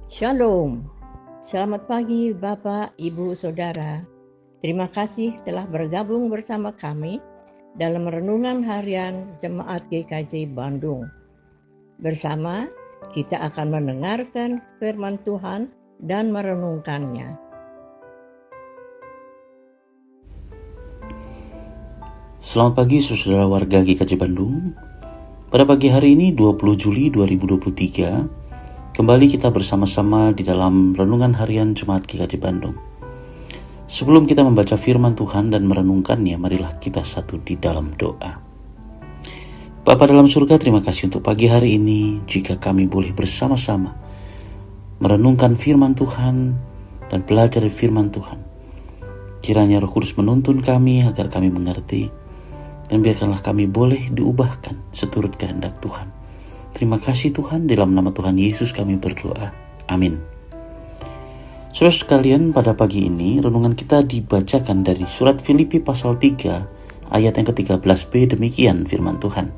Shalom. Selamat pagi Bapak, Ibu, Saudara. Terima kasih telah bergabung bersama kami dalam renungan harian Jemaat GKJ Bandung. Bersama kita akan mendengarkan firman Tuhan dan merenungkannya. Selamat pagi saudara warga GKJ Bandung. Pada pagi hari ini 20 Juli 2023, kembali kita bersama-sama di dalam renungan harian Jemaat GKJ Bandung. Sebelum kita membaca firman Tuhan dan merenungkannya, marilah kita satu di dalam doa. Bapa dalam surga, terima kasih untuk pagi hari ini jika kami boleh bersama-sama merenungkan firman Tuhan dan belajar firman Tuhan. Kiranya Roh Kudus menuntun kami agar kami mengerti, dan biarkanlah kami boleh diubahkan seturut kehendak Tuhan. Terima kasih Tuhan, dalam nama Tuhan Yesus kami berdoa. Amin. Saudara sekalian, pada pagi ini renungan kita dibacakan dari surat Filipi pasal 3 ayat yang ke-13b. Demikian firman Tuhan.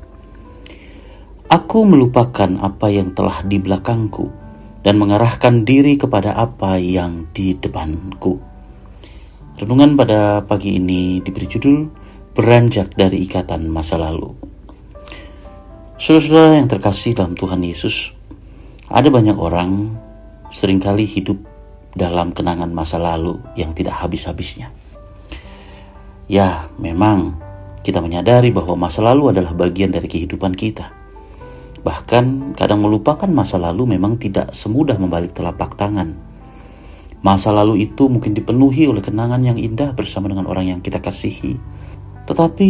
Aku melupakan apa yang telah di belakangku dan mengarahkan diri kepada apa yang di depanku. Renungan pada pagi ini diberi judul Beranjak dari Ikatan Masa Lalu. Saudara-saudara yang terkasih dalam Tuhan Yesus, ada banyak orang seringkali hidup dalam kenangan masa lalu yang tidak habis-habisnya. Ya, memang kita menyadari bahwa masa lalu adalah bagian dari kehidupan kita. Bahkan kadang melupakan masa lalu memang tidak semudah membalik telapak tangan. Masa lalu itu mungkin dipenuhi oleh kenangan yang indah bersama dengan orang yang kita kasihi. Tetapi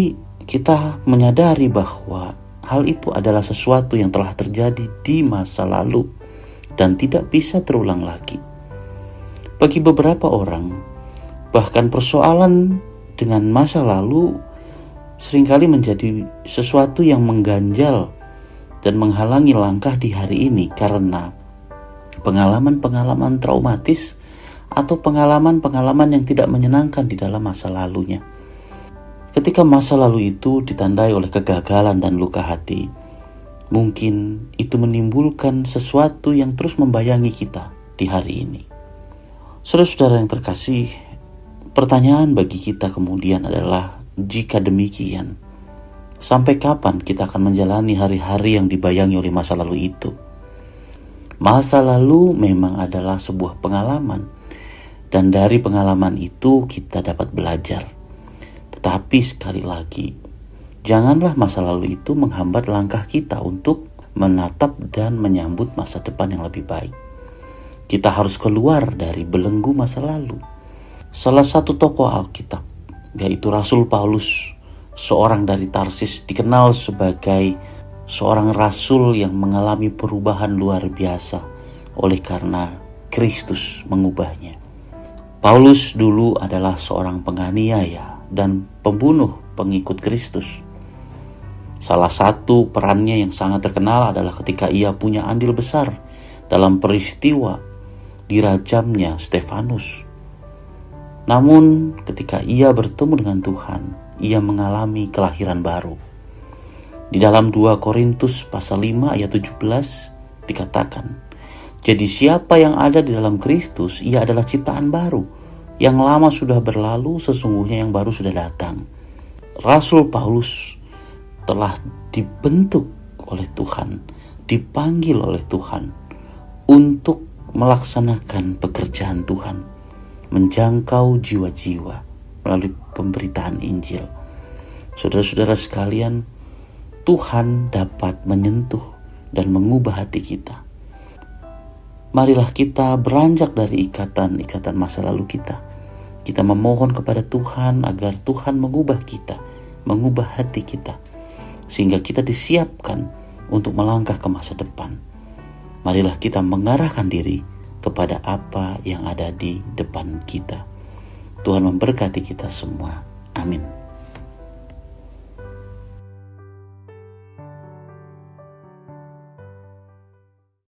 kita menyadari bahwa hal itu adalah sesuatu yang telah terjadi di masa lalu dan tidak bisa terulang lagi. Bagi beberapa orang, bahkan persoalan dengan masa lalu seringkali menjadi sesuatu yang mengganjal dan menghalangi langkah di hari ini karena pengalaman-pengalaman traumatis atau pengalaman-pengalaman yang tidak menyenangkan di dalam masa lalunya. Ketika masa lalu itu ditandai oleh kegagalan dan luka hati, mungkin itu menimbulkan sesuatu yang terus membayangi kita di hari ini. Saudara-saudara yang terkasih, pertanyaan bagi kita kemudian adalah, jika demikian, sampai kapan kita akan menjalani hari-hari yang dibayangi oleh masa lalu itu? Masa lalu memang adalah sebuah pengalaman, dan dari pengalaman itu kita dapat belajar. Tetapi sekali lagi, janganlah masa lalu itu menghambat langkah kita untuk menatap dan menyambut masa depan yang lebih baik. Kita harus keluar dari belenggu masa lalu. Salah satu tokoh Alkitab, yaitu Rasul Paulus, seorang dari Tarsis, dikenal sebagai seorang rasul yang mengalami perubahan luar biasa oleh karena Kristus mengubahnya. Paulus dulu adalah seorang penganiaya dan pembunuh pengikut Kristus. Salah satu perannya yang sangat terkenal adalah ketika ia punya andil besar dalam peristiwa dirajamnya Stefanus. Namun ketika ia bertemu dengan Tuhan, ia mengalami kelahiran baru. Di dalam 2 Korintus pasal 5 ayat 17 dikatakan, jadi siapa yang ada di dalam Kristus, ia adalah ciptaan baru. Yang lama sudah berlalu, sesungguhnya yang baru sudah datang. Rasul Paulus telah dibentuk oleh Tuhan, dipanggil oleh Tuhan untuk melaksanakan pekerjaan Tuhan, menjangkau jiwa-jiwa melalui pemberitaan Injil. Saudara-saudara sekalian, Tuhan dapat menyentuh dan mengubah hati kita. Marilah kita beranjak dari ikatan-ikatan masa lalu kita. Kita memohon kepada Tuhan agar Tuhan mengubah kita, mengubah hati kita, sehingga kita disiapkan untuk melangkah ke masa depan. Marilah kita mengarahkan diri kepada apa yang ada di depan kita. Tuhan memberkati kita semua. Amin.